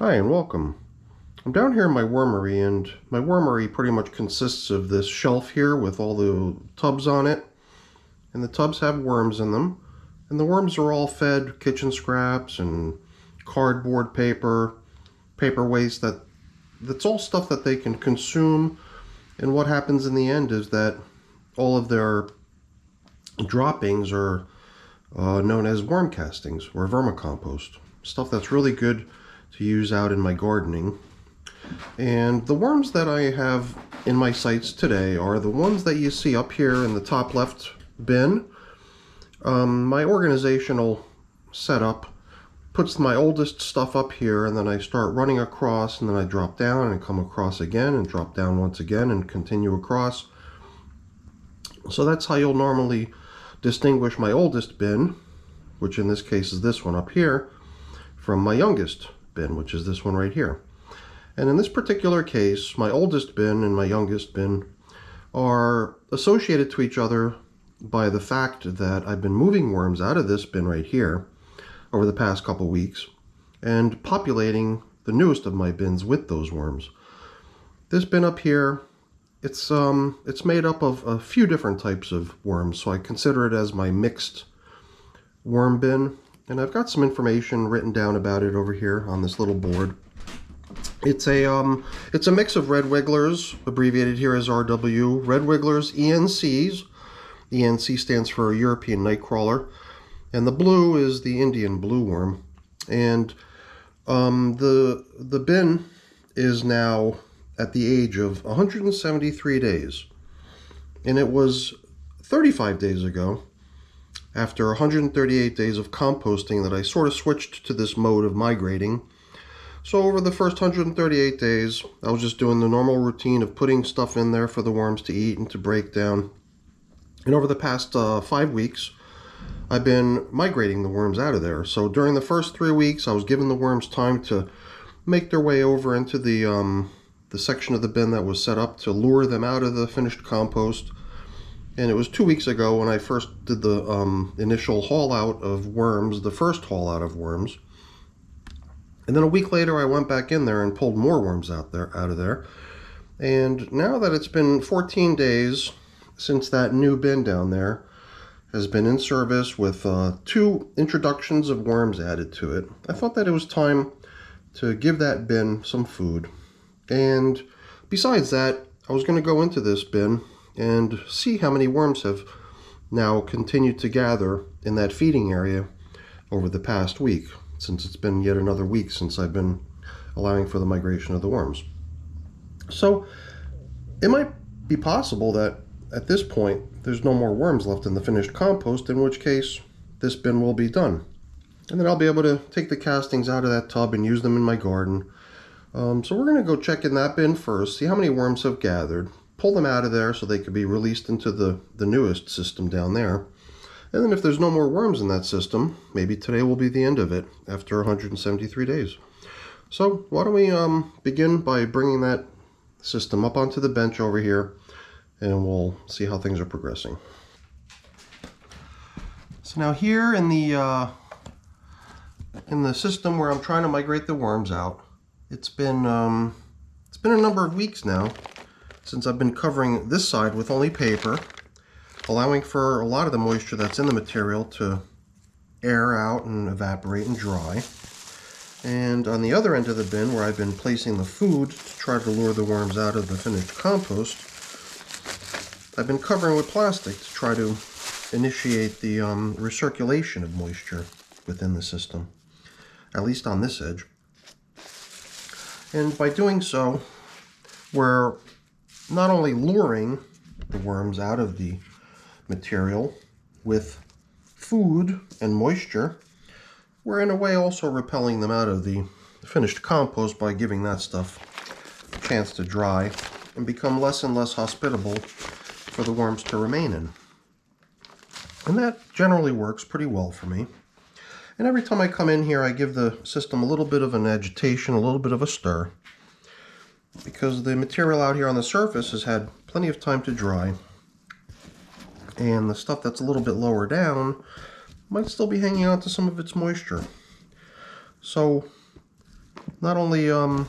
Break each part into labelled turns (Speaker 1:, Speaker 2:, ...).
Speaker 1: Hi and welcome. I'm down here in my wormery, and my wormery pretty much consists of this shelf here with all the tubs on it. And the tubs have worms in them. And the worms are all fed kitchen scraps and cardboard paper, paper waste. That's all stuff that they can consume. And what happens in the end is that all of their droppings are known as worm castings or vermicompost. Stuff that's really good to use out in my gardening. And the worms that I have in my sites today are the ones that you see up here in the top left bin. My organizational setup puts my oldest stuff up here, and then I start running across, and then I drop down and come across again and drop down once again and continue across. So that's how you'll normally distinguish my oldest bin, which in this case is this one up here, from my youngest bin, which is this one right here. And in this particular case, my oldest bin and my youngest bin are associated to each other by the fact that I've been moving worms out of this bin right here over the past couple weeks and populating the newest of my bins with those worms. This bin up here, it's made up of a few different types of worms, so I consider it as my mixed worm bin. And I've got some information written down about it over here on this little board. It's a mix of red wigglers, abbreviated here as RW, red wigglers, ENCs. ENC stands for European nightcrawler, and the blue is the Indian blue worm. And the bin is now at the age of 173 days, and it was 35 days ago, after 138 days of composting, that I sort of switched to this mode of migrating. So over the first 138 days, I was just doing the normal routine of putting stuff in there for the worms to eat and to break down. And over the past 5 weeks, I've been migrating the worms out of there. So during the first 3 weeks, I was giving the worms time to make their way over into the section of the bin that was set up to lure them out of the finished compost. And it was 2 weeks ago when I first did the initial haul out of worms, the first haul out of worms. And then a week later, I went back in there and pulled more worms out of there. And now that it's been 14 days since that new bin down there has been in service with 2 introductions of worms added to it, I thought that it was time to give that bin some food. And besides that, I was going to go into this bin and see how many worms have now continued to gather in that feeding area over the past week, since it's been yet another week since I've been allowing for the migration of the worms. So it might be possible that at this point there's no more worms left in the finished compost, in which case this bin will be done. And then I'll be able to take the castings out of that tub and use them in my garden. So we're going to go check in that bin first, see how many worms have gathered, pull them out of there so they could be released into the newest system down there. And then if there's no more worms in that system, maybe today will be the end of it after 173 days. So why don't we begin by bringing that system up onto the bench over here, and we'll see how things are progressing. So now here in the system where I'm trying to migrate the worms out, it's been a number of weeks now since I've been covering this side with only paper, allowing for a lot of the moisture that's in the material to air out and evaporate and dry. And on the other end of the bin, where I've been placing the food to try to lure the worms out of the finished compost, I've been covering with plastic to try to initiate the recirculation of moisture within the system, at least on this edge. And by doing so, we're not only luring the worms out of the material with food and moisture, we're in a way also repelling them out of the finished compost by giving that stuff a chance to dry and become less and less hospitable for the worms to remain in. And that generally works pretty well for me. And every time I come in here, I give the system a little bit of an agitation, a little bit of a stir, because the material out here on the surface has had plenty of time to dry, and the stuff that's a little bit lower down might still be hanging on to some of its moisture. So not only am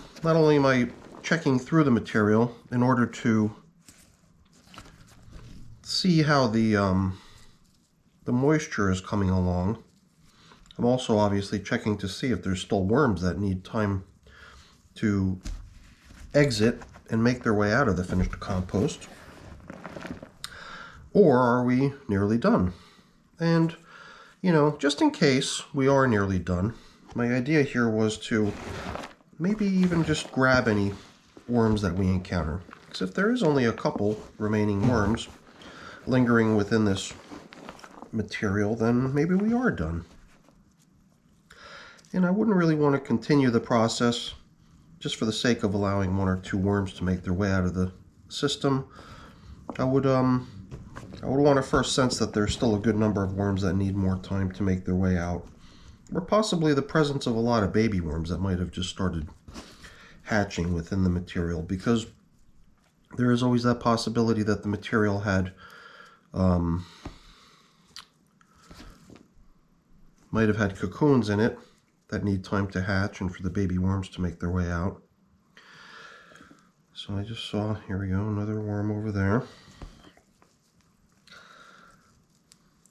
Speaker 1: I checking through the material in order to see how the moisture is coming along, I'm also obviously checking to see if there's still worms that need time to exit and make their way out of the finished compost. Or are we nearly done? And, you know, just in case we are nearly done, my idea here was to maybe even just grab any worms that we encounter. Because if there is only a couple remaining worms lingering within this material, then maybe we are done. And I wouldn't really want to continue the process just for the sake of allowing 1 or 2 worms to make their way out of the system. I would want to first sense that there's still a good number of worms that need more time to make their way out. Or possibly the presence of a lot of baby worms that might have just started hatching within the material, because there is always that possibility that the material had might have had cocoons in it that need time to hatch and for the baby worms to make their way out. So I just saw, here we go, another worm over there.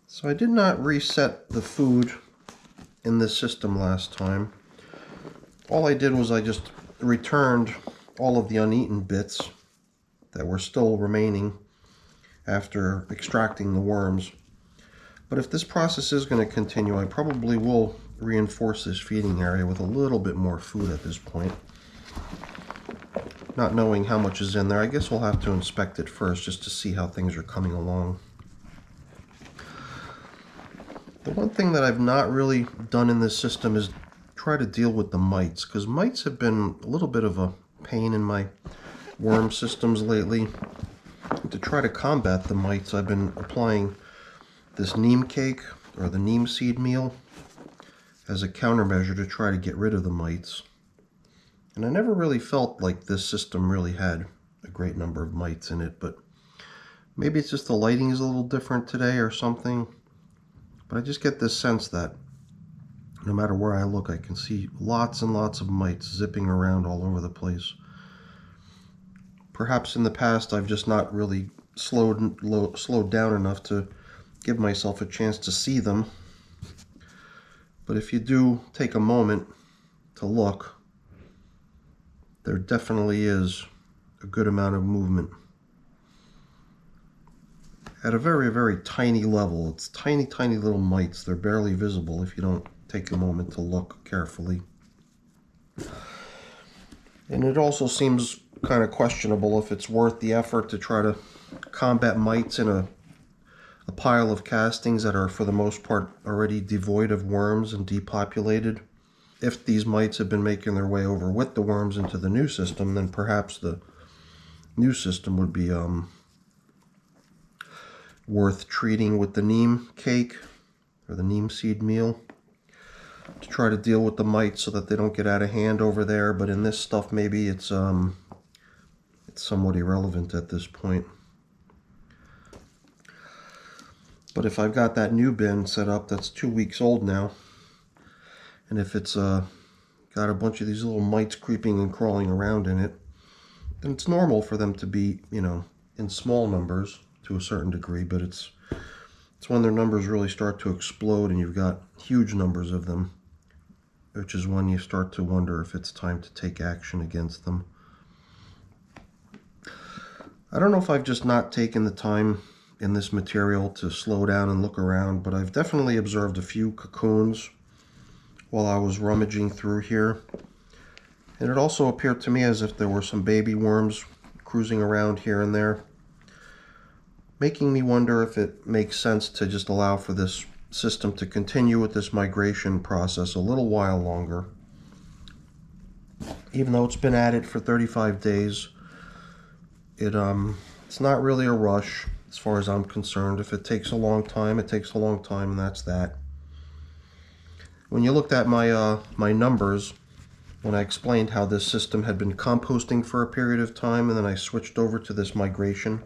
Speaker 1: So I did not reset the food in this system last time. All I did was I just returned all of the uneaten bits that were still remaining after extracting the worms. But if this process is going to continue, I probably will reinforce this feeding area with a little bit more food at this point. Not knowing how much is in there, I guess we'll have to inspect it first just to see how things are coming along. The one thing that I've not really done in this system is try to deal with the mites, because mites have been a little bit of a pain in my worm systems lately. To try to combat the mites, I've been applying this neem cake, or the neem seed meal, as a countermeasure to try to get rid of the mites. And I never really felt like this system really had a great number of mites in it, but maybe it's just the lighting is a little different today or something. But I just get this sense that no matter where I look, I can see lots and lots of mites zipping around all over the place. Perhaps in the past I've just not really slowed down enough to give myself a chance to see them. But if you do take a moment to look, there definitely is a good amount of movement. At a very, very tiny level. It's tiny, tiny little mites. They're barely visible if you don't take a moment to look carefully. And it also seems kind of questionable if it's worth the effort to try to combat mites in a pile of castings that are for the most part already devoid of worms and depopulated. If these mites have been making their way over with the worms into the new system, then perhaps the new system would be worth treating with the neem cake or the neem seed meal to try to deal with the mites so that they don't get out of hand over there. But in this stuff, maybe it's somewhat irrelevant at this point. But if I've got that new bin set up that's 2 weeks old now, and if it's got a bunch of these little mites creeping and crawling around in it, then it's normal for them to be, you know, in small numbers to a certain degree, but it's when their numbers really start to explode and you've got huge numbers of them, which is when you start to wonder if it's time to take action against them. I don't know if I've just not taken the time in this material to slow down and look around, but I've definitely observed a few cocoons while I was rummaging through here. And it also appeared to me as if there were some baby worms cruising around here and there, making me wonder if it makes sense to just allow for this system to continue with this migration process a little while longer. Even though it's been at it for 35 days, it's not really a rush as far as I'm concerned. If it takes a long time, it takes a long time, and that's that. When you looked at my numbers, when I explained how this system had been composting for a period of time, and then I switched over to this migration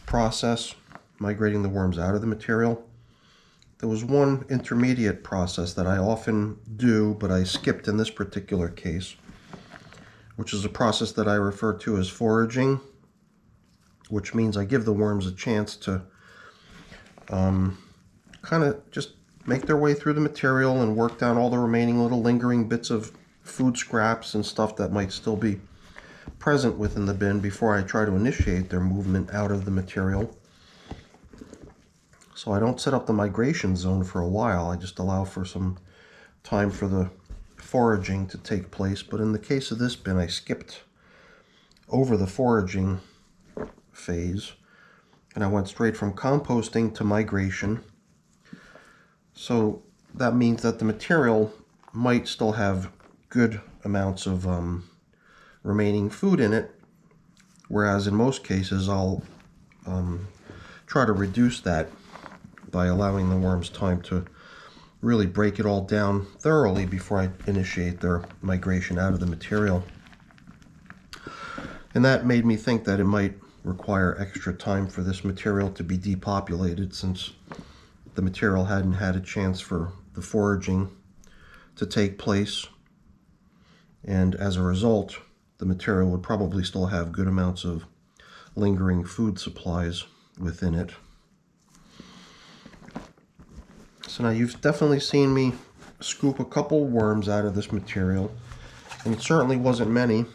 Speaker 1: process, migrating the worms out of the material, there was one intermediate process that I often do, but I skipped in this particular case, which is a process that I refer to as foraging, which means I give the worms a chance to kind of just make their way through the material and work down all the remaining little lingering bits of food scraps and stuff that might still be present within the bin before I try to initiate their movement out of the material. So I don't set up the migration zone for a while. I just allow for some time for the foraging to take place. But in the case of this bin, I skipped over the foraging phase and I went straight from composting to migration. So that means that the material might still have good amounts of remaining food in it, whereas in most cases I'll try to reduce that by allowing the worms time to really break it all down thoroughly before I initiate their migration out of the material. And that made me think that it might require extra time for this material to be depopulated, since the material hadn't had a chance for the foraging to take place, and as a result the material would probably still have good amounts of lingering food supplies within it. So now you've definitely seen me scoop a couple worms out of this material, and it certainly wasn't many.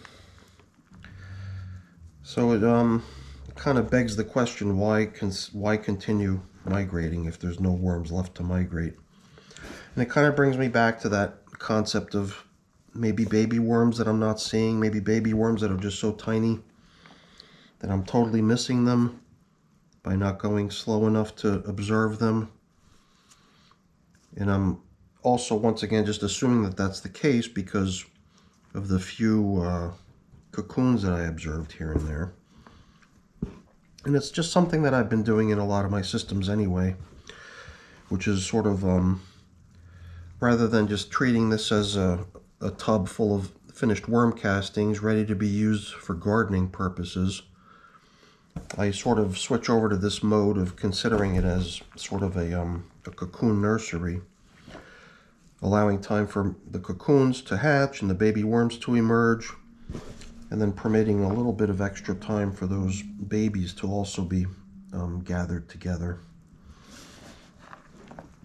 Speaker 1: So it kind of begs the question, why continue migrating if there's no worms left to migrate? And it kind of brings me back to that concept of maybe baby worms that I'm not seeing, maybe baby worms that are just so tiny that I'm totally missing them by not going slow enough to observe them. And I'm also, once again, just assuming that that's the case because of the few cocoons that I observed here and there. And it's just something that I've been doing in a lot of my systems anyway, which is sort of, rather than just treating this as a tub full of finished worm castings ready to be used for gardening purposes, I sort of switch over to this mode of considering it as sort of a cocoon nursery, allowing time for the cocoons to hatch and the baby worms to emerge, and then permitting a little bit of extra time for those babies to also be gathered together.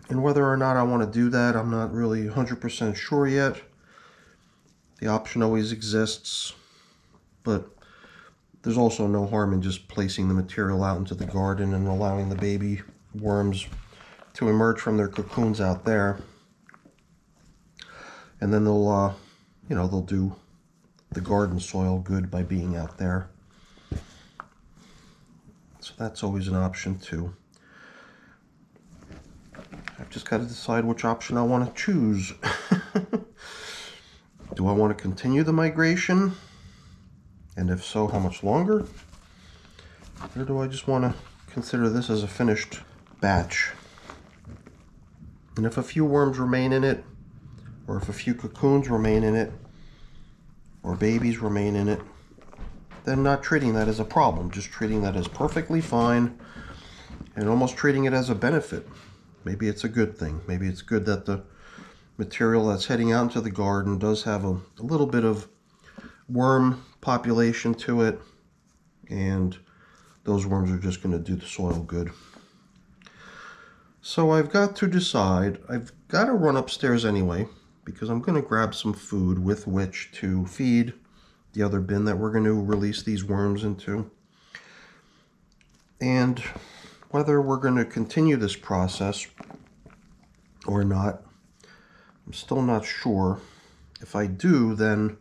Speaker 1: And whether or not I want to do that, I'm not really 100% sure yet. The option always exists, but there's also no harm in just placing the material out into the garden and allowing the baby worms to emerge from their cocoons out there. And then they'll, they'll do the garden soil good by being out there. So that's always an option too. I've just got to decide which option I want to choose. Do I want to continue the migration? And if so, how much longer? Or do I just want to consider this as a finished batch? And if a few worms remain in it, or if a few cocoons remain in it, or babies remain in it, then not treating that as a problem, just treating that as perfectly fine and almost treating it as a benefit. Maybe it's a good thing. Maybe it's good that the material that's heading out into the garden does have a little bit of worm population to it, and those worms are just going to do the soil good. So I've got to decide. I've got to run upstairs anyway, because I'm going to grab some food with which to feed the other bin that we're going to release these worms into. And whether we're going to continue this process or not, I'm still not sure. If I do, then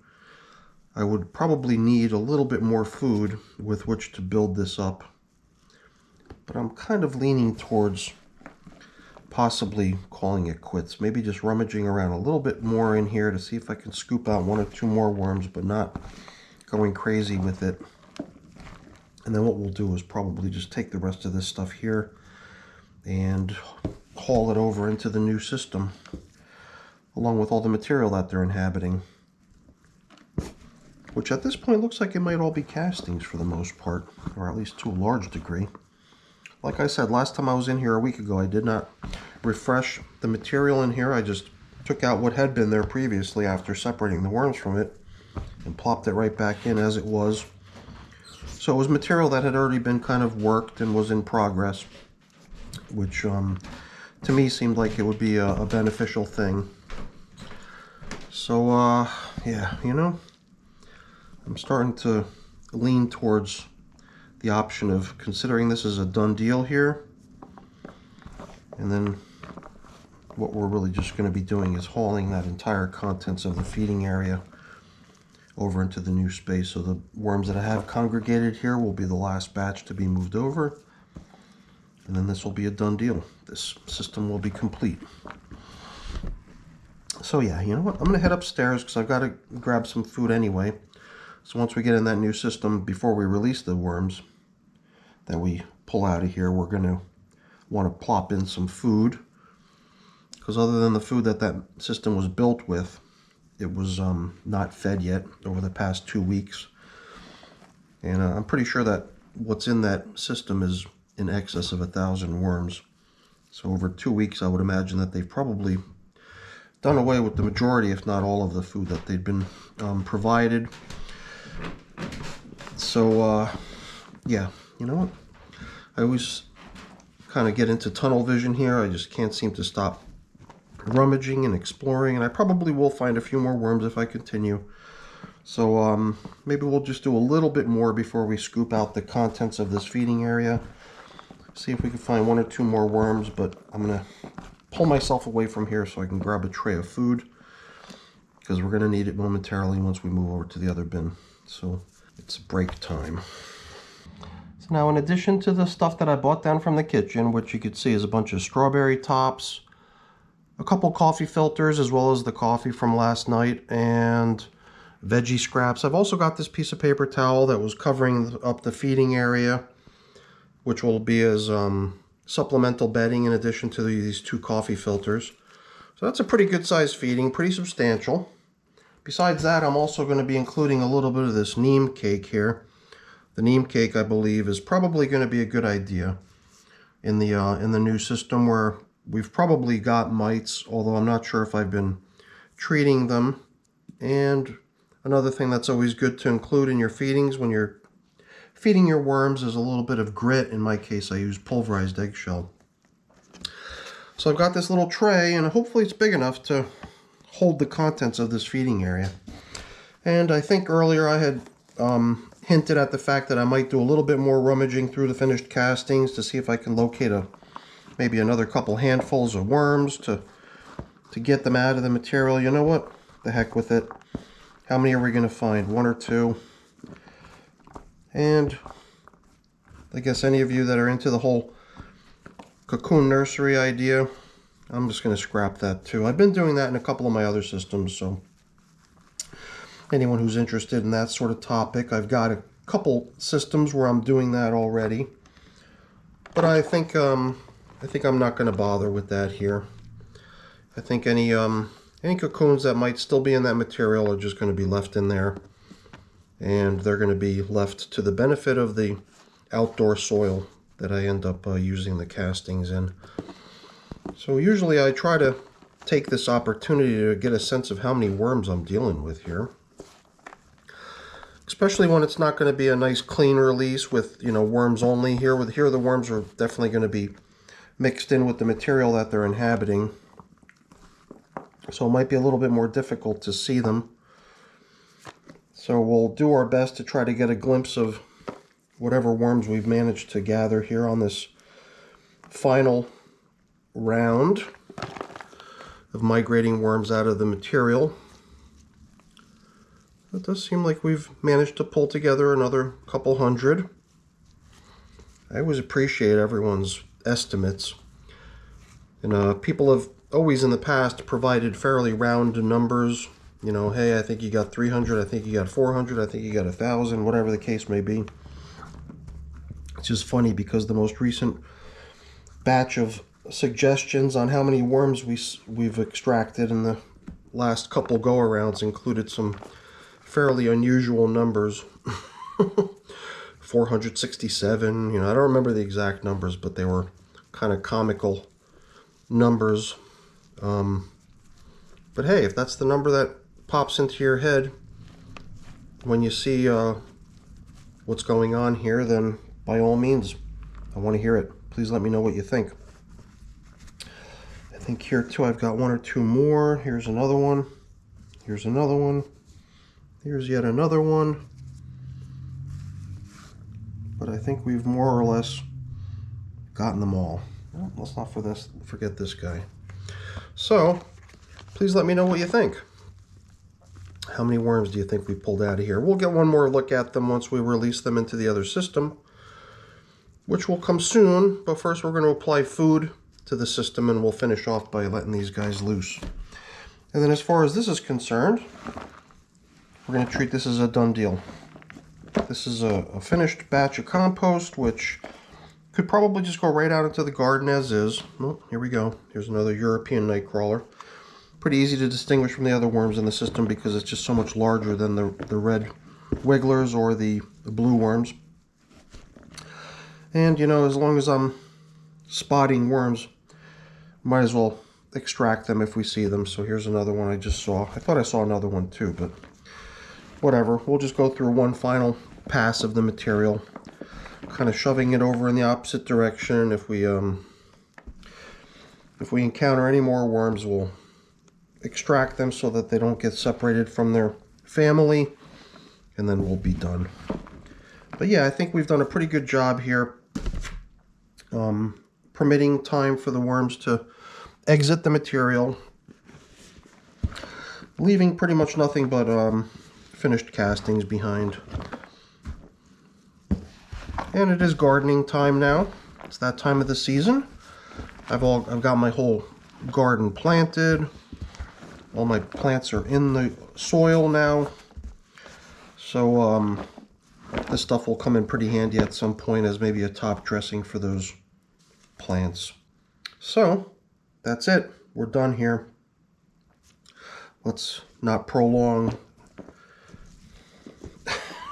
Speaker 1: I would probably need a little bit more food with which to build this up. But I'm kind of leaning towards possibly calling it quits. Maybe just rummaging around a little bit more in here to see if I can scoop out one or two more worms, but not going crazy with it. And then what we'll do is probably just take the rest of this stuff here and haul it over into the new system, along with all the material that they're inhabiting, which at this point looks like it might all be castings for the most part, or at least to a large degree. Like I said, last time I was in here a week ago, I did not refresh the material in here. I just took out what had been there previously after separating the worms from it and plopped it right back in as it was. So it was material that had already been kind of worked and was in progress, which to me seemed like it would be a beneficial thing. So yeah, you know, I'm starting to lean towards the option of considering this as a done deal here. And then what we're really just going to be doing is hauling that entire contents of the feeding area over into the new space. So the worms that I have congregated here will be the last batch to be moved over. And then this will be a done deal. This system will be complete. So yeah, you know what? I'm going to head upstairs because I've got to grab some food anyway. So once we get in that new system, before we release the worms that we pull out of here, we're going to want to plop in some food. Because other than the food that that system was built with, it was not fed yet over the past 2 weeks. And I'm pretty sure that what's in that system is in excess of 1,000 worms. So over 2 weeks, I would imagine that they've probably done away with the majority, if not all, of the food that they'd been provided. So yeah, you know what? I always kind of get into tunnel vision here. I just can't seem to stop rummaging and exploring, and I probably will find a few more worms if I continue. So maybe we'll just do a little bit more before we scoop out the contents of this feeding area. See if we can find 1 or 2 more worms, but I'm going to pull myself away from here so I can grab a tray of food, because we're going to need it momentarily once we move over to the other bin. So it's break time. So now, in addition to the stuff that I bought down from the kitchen, which you could see is a bunch of strawberry tops, a couple coffee filters, as well as the coffee from last night, and veggie scraps. I've also got this piece of paper towel that was covering up the feeding area, which will be as supplemental bedding in addition to these 2 coffee filters. So that's a pretty good size feeding, pretty substantial. Besides that, I'm also going to be including a little bit of this neem cake here. The neem cake, I believe, is probably going to be a good idea in the new system, where we've probably got mites, although I'm not sure if I've been treating them. And another thing that's always good to include in your feedings when you're feeding your worms is a little bit of grit. In my case, I use pulverized eggshell. So I've got this little tray, and hopefully it's big enough to hold the contents of this feeding area. And I think earlier I had hinted at the fact that I might do a little bit more rummaging through the finished castings to see if I can locate maybe another couple handfuls of worms to get them out of the material. You know what? The heck with it. How many are we going to find? 1 or 2? And I guess any of you that are into the whole cocoon nursery idea, I'm just going to scrap that too. I've been doing that in a couple of my other systems, so anyone who's interested in that sort of topic, I've got a couple systems where I'm doing that already. But I think I'm not going to bother with that here. I think any cocoons that might still be in that material are just going to be left in there, and they're going to be left to the benefit of the outdoor soil that I end up using the castings in. So usually I try to take this opportunity to get a sense of how many worms I'm dealing with here, especially when it's not going to be a nice clean release with, you know, worms only. Here the worms are definitely going to be mixed in with the material that they're inhabiting, so it might be a little bit more difficult to see them. So we'll do our best to try to get a glimpse of whatever worms we've managed to gather here on this final round of migrating worms out of the material. It does seem like we've managed to pull together another couple hundred. I always appreciate everyone's estimates. And people have always in the past provided fairly round numbers. You know, hey, I think you got 300, I think you got 400, I think you got 1,000, whatever the case may be. It's just funny because the most recent batch of suggestions on how many worms we've extracted in the last couple go-arounds included some fairly unusual numbers. 467, you know, I don't remember the exact numbers, but they were kind of comical numbers. But hey, if that's the number that pops into your head when you see what's going on here, then by all means, I want to hear it. Please let me know what you think. I think here too I've got one or two more. Here's another one. Here's another one. Here's yet another one. But I think we've more or less gotten them all. Well, let's not forget this guy. So, please let me know what you think. How many worms do you think we pulled out of here? We'll get one more look at them once we release them into the other system, which will come soon. But first we're going to apply food to the system, and we'll finish off by letting these guys loose. And then as far as this is concerned, we're going to treat this as a done deal. This is a finished batch of compost, which could probably just go right out into the garden as is. Oh, here we go. Here's another European nightcrawler. Pretty easy to distinguish from the other worms in the system because it's just so much larger than the red wigglers or the blue worms. And, you know, as long as I'm spotting worms, might as well extract them if we see them. So here's another one I just saw. I thought I saw another one too, but whatever. We'll just go through one final pass of the material, kind of shoving it over in the opposite direction. If we encounter any more worms, we'll extract them so that they don't get separated from their family, and then we'll be done. But yeah, I think we've done a pretty good job here, permitting time for the worms to exit the material, leaving pretty much nothing but finished castings behind. And it is gardening time now. It's that time of the season. I've got my whole garden planted. All my plants are in the soil now. So this stuff will come in pretty handy at some point as maybe a top dressing for those plants. So that's it. We're done here. Let's not prolong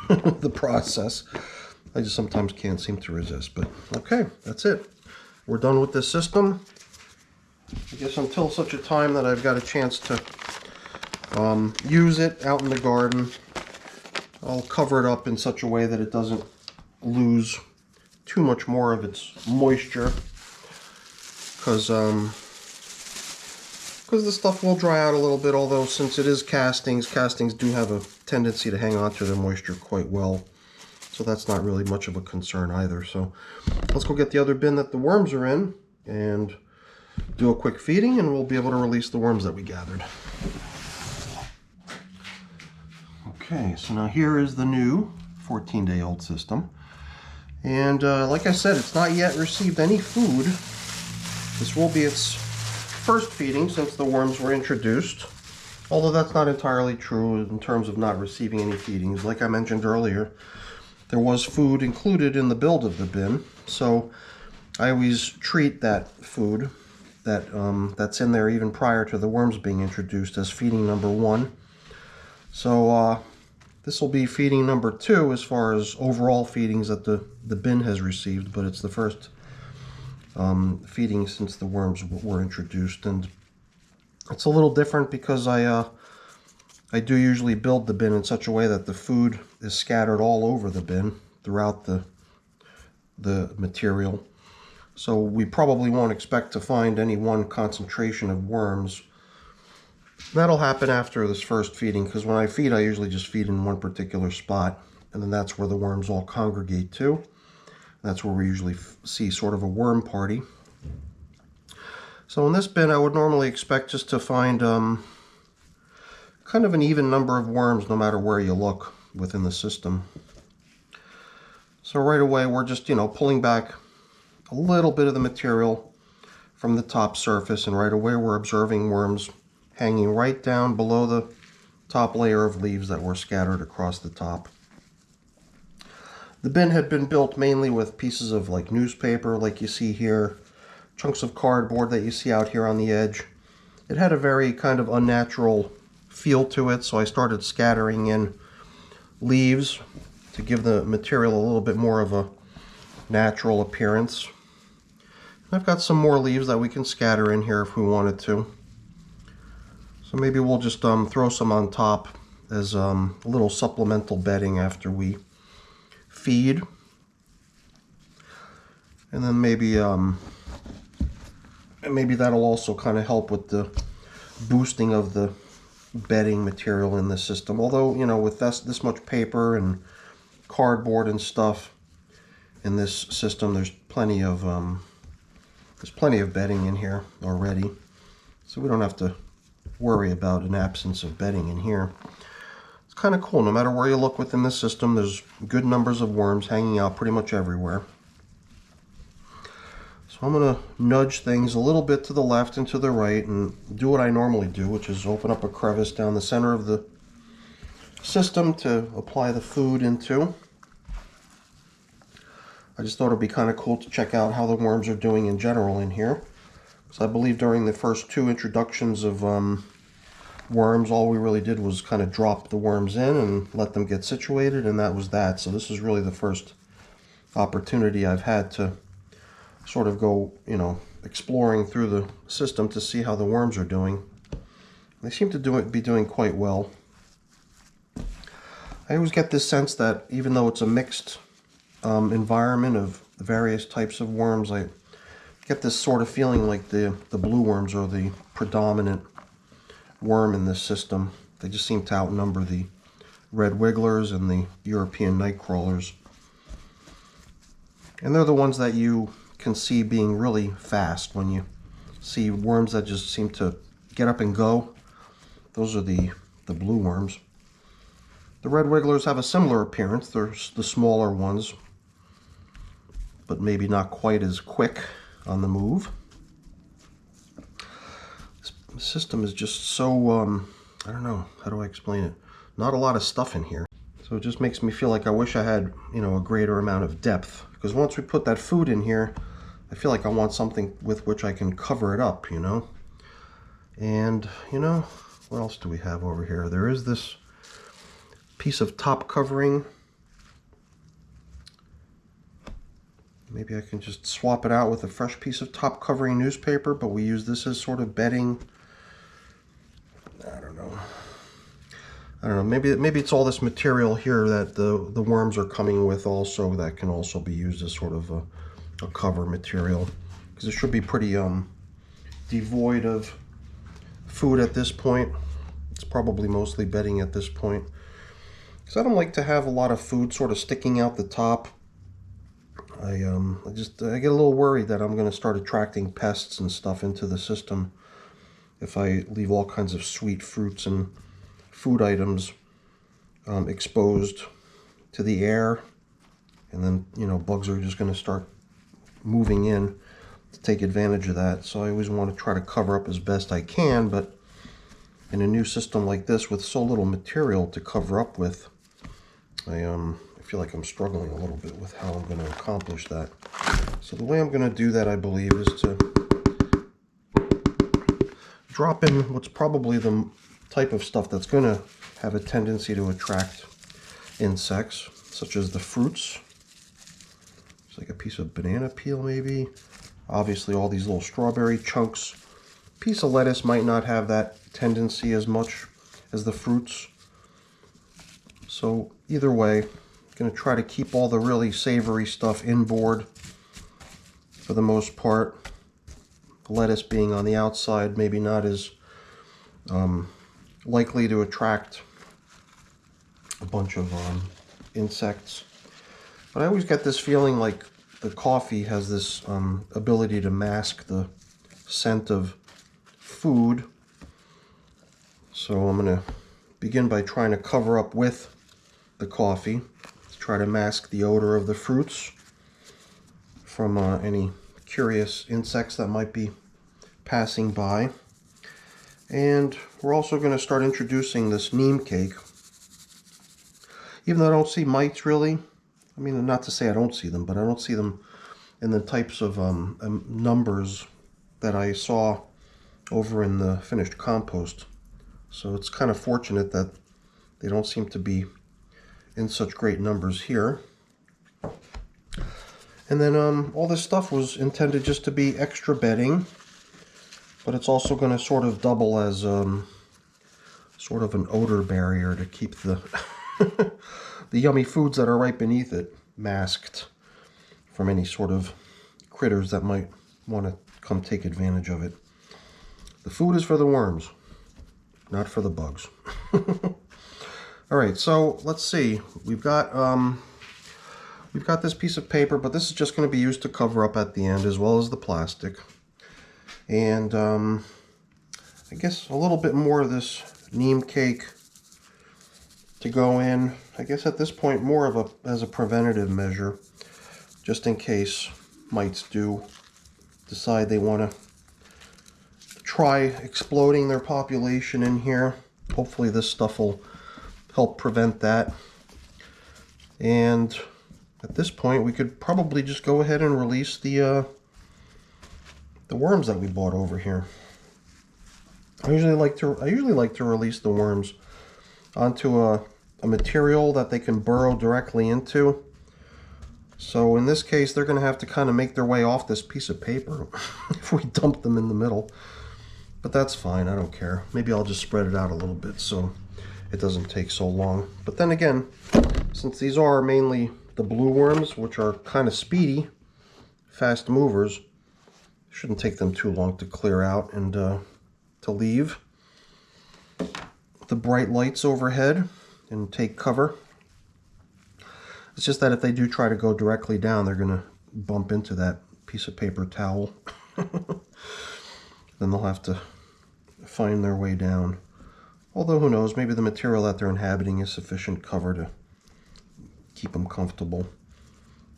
Speaker 1: the process. I just sometimes can't seem to resist, but okay, that's it. We're done with this system. I guess until such a time that I've got a chance to use it out in the garden, I'll cover it up in such a way that it doesn't lose too much more of its moisture, because the stuff will dry out a little bit, although since it is castings do have a tendency to hang on to their moisture quite well. So that's not really much of a concern either. So let's go get the other bin that the worms are in and do a quick feeding, and we'll be able to release the worms that we gathered. Okay, so now here is the new 14-day-old system. And like I said, it's not yet received any food. This will be its first feeding since the worms were introduced. Although that's not entirely true in terms of not receiving any feedings. Like I mentioned earlier, there was food included in the build of the bin. So I always treat that food that's in there even prior to the worms being introduced as feeding number 1. So this will be feeding number 2 as far as overall feedings that the bin has received, but it's the first feeding since the worms were introduced. And it's a little different because I do usually build the bin in such a way that the food is scattered all over the bin throughout the material. So we probably won't expect to find any one concentration of worms. That'll happen after this first feeding, because when I feed, I usually just feed in one particular spot, and then that's where the worms all congregate to. That's where we usually see sort of a worm party. So in this bin, I would normally expect just to find kind of an even number of worms no matter where you look within the system. So right away, we're just, pulling back a little bit of the material from the top surface, and right away we're observing worms hanging right down below the top layer of leaves that were scattered across the top. The bin had been built mainly with pieces of like newspaper, like you see here, chunks of cardboard that you see out here on the edge. It had a very kind of unnatural feel to it, so I started scattering in leaves to give the material a little bit more of a natural appearance. I've got some more leaves that we can scatter in here if we wanted to. So maybe we'll just throw some on top as a little supplemental bedding after we feed. And then maybe that'll also kind of help with the boosting of the bedding material in the system. Although, you know, with this much paper and cardboard and stuff in this system, there's plenty of bedding in here already, so we don't have to worry about an absence of bedding in here. It's kind of cool. No matter where you look within the system, there's good numbers of worms hanging out pretty much everywhere. So I'm going to nudge things a little bit to the left and to the right and do what I normally do, which is open up a crevice down the center of the system to apply the food into. I just thought it'd be kind of cool to check out how the worms are doing in general in here. So I believe during the first 2 introductions of worms, all we really did was kind of drop the worms in and let them get situated, and that was that. So this is really the first opportunity I've had to sort of go, you know, exploring through the system to see how the worms are doing. They seem to be doing quite well. I always get this sense that even though it's a mixed environment of various types of worms, I get this sort of feeling like the blue worms are the predominant worm in this system. They just seem to outnumber the red wigglers and the European night crawlers. And they're the ones that you can see being really fast. When you see worms that just seem to get up and go, those are the blue worms. The red wigglers have a similar appearance. They're the smaller ones, but maybe not quite as quick on the move. This system is just so, I don't know, how do I explain it? Not a lot of stuff in here. So it just makes me feel like I wish I had, you know, a greater amount of depth. Because once we put that food in here, I feel like I want something with which I can cover it up, you know? And, you know, what else do we have over here? There is this piece of top covering. Maybe I can just swap it out with a fresh piece of top covering newspaper, but we use this as sort of bedding. I don't know. Maybe it's all this material here that the worms are coming with also that can also be used as sort of a cover material, because it should be pretty devoid of food at this point. It's probably mostly bedding at this point, because I don't like to have a lot of food sort of sticking out the top. I get a little worried that I'm going to start attracting pests and stuff into the system if I leave all kinds of sweet fruits and food items exposed to the air, and then, you know, bugs are just going to start moving in to take advantage of that. So I always want to try to cover up as best I can, but in a new system like this with so little material to cover up with, I feel like I'm struggling a little bit with how I'm going to accomplish that. So the way I'm going to do that, I believe, is to drop in what's probably the type of stuff that's going to have a tendency to attract insects, such as the fruits. It's like a piece of banana peel, maybe. Obviously, all these little strawberry chunks. A piece of lettuce might not have that tendency as much as the fruits. So either way, I'm going to try to keep all the really savory stuff inboard for the most part. The lettuce being on the outside, maybe not as likely to attract a bunch of insects. But I always get this feeling like the coffee has this ability to mask the scent of food. So I'm going to begin by trying to cover up with the coffee to try to mask the odor of the fruits from any curious insects that might be passing by. And we're also going to start introducing this neem cake. Even though I don't see mites really, I mean, not to say I don't see them, but I don't see them in the types of numbers that I saw over in the finished compost. So it's kind of fortunate that they don't seem to be in such great numbers here. And then all this stuff was intended just to be extra bedding, but it's also going to sort of double as sort of an odor barrier to keep the the yummy foods that are right beneath it masked from any sort of critters that might want to come take advantage of it. The food is for the worms, not for the bugs. All right, so let's see. We've got this piece of paper, but this is just going to be used to cover up at the end, as well as the plastic. And I guess a little bit more of this neem cake to go in. I guess at this point more of as a preventative measure, just in case mites do decide they want to try exploding their population in here. Hopefully this stuff will help prevent that. And at this point we could probably just go ahead and release the worms that we bought over here. I usually like to release the worms onto a material that they can burrow directly into. So in this case, they're going to have to kind of make their way off this piece of paper if we dump them in the middle. But that's fine, I don't care. Maybe I'll just spread it out a little bit so it doesn't take so long. But then again, since these are mainly the blue worms, which are kind of speedy, fast movers, shouldn't take them too long to clear out and to leave. The bright lights overhead and take cover. It's just that if they do try to go directly down, they're going to bump into that piece of paper towel. Then they'll have to find their way down. Although who knows, maybe the material that they're inhabiting is sufficient cover to keep them comfortable.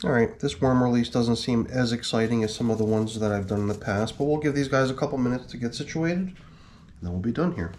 Speaker 1: Alright, this worm release doesn't seem as exciting as some of the ones that I've done in the past, but we'll give these guys a couple minutes to get situated, and then we'll be done here.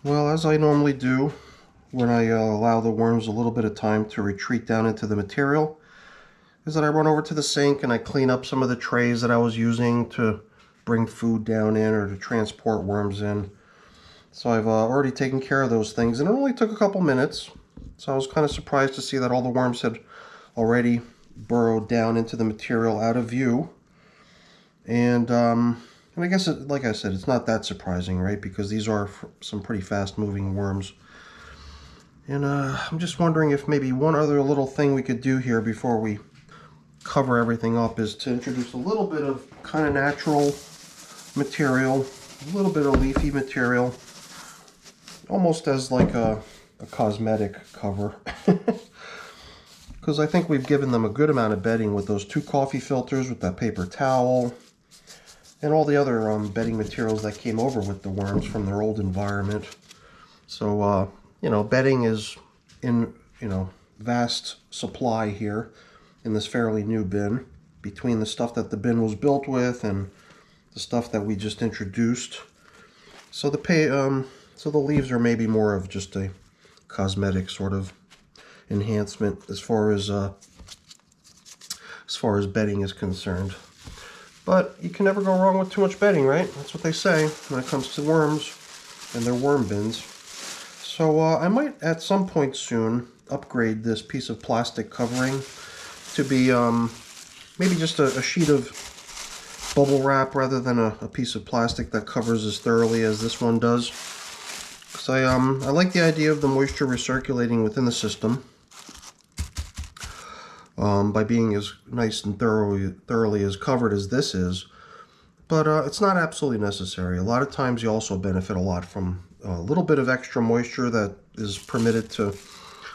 Speaker 1: Well, as I normally do when I allow the worms a little bit of time to retreat down into the material, is that I run over to the sink and I clean up some of the trays that I was using to bring food down in or to transport worms in. So I've already taken care of those things, and it only took a couple minutes. So I was kind of surprised to see that all the worms had already burrowed down into the material out of view. And I guess, like I said, it's not that surprising, right? Because these are some pretty fast-moving worms. And I'm just wondering if maybe one other little thing we could do here before we cover everything up is to introduce a little bit of kind of natural material, a little bit of leafy material, almost as like a cosmetic cover. Because I think we've given them a good amount of bedding with those 2 coffee filters, with that paper towel, and all the other bedding materials that came over with the worms from their old environment. So, you know, bedding is in, vast supply here in this fairly new bin, between the stuff that the bin was built with and the stuff that we just introduced. So so the leaves are maybe more of just a cosmetic sort of enhancement as far as bedding is concerned. But you can never go wrong with too much bedding, right? That's what they say when it comes to worms and their worm bins. So I might, at some point soon, upgrade this piece of plastic covering to be maybe just a sheet of bubble wrap rather than a piece of plastic that covers as thoroughly as this one does. Because I like the idea of the moisture recirculating within the system. By being as nice and thoroughly as covered as this is. But it's not absolutely necessary. A lot of times you also benefit a lot from a little bit of extra moisture that is permitted to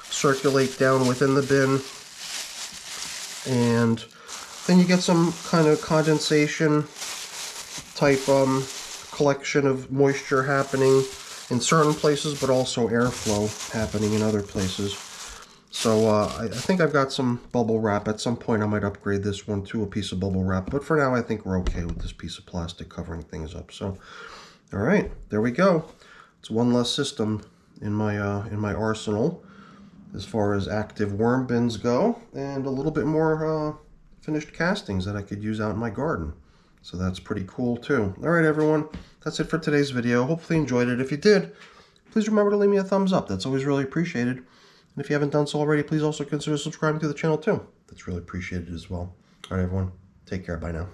Speaker 1: circulate down within the bin. And then you get some kind of condensation type collection of moisture happening in certain places, but also airflow happening in other places. So I think I've got some bubble wrap. At some point I might upgrade this one to a piece of bubble wrap, but for now I think we're okay with this piece of plastic covering things up. So, all right, there we go. It's one less system in my arsenal as far as active worm bins go, and a little bit more finished castings that I could use out in my garden. So that's pretty cool too. All right, everyone, that's it for today's video. Hopefully you enjoyed it. If you did, please remember to leave me a thumbs up. That's always really appreciated. And if you haven't done so already, please also consider subscribing to the channel too. That's really appreciated as well. All right, everyone, take care. Bye now.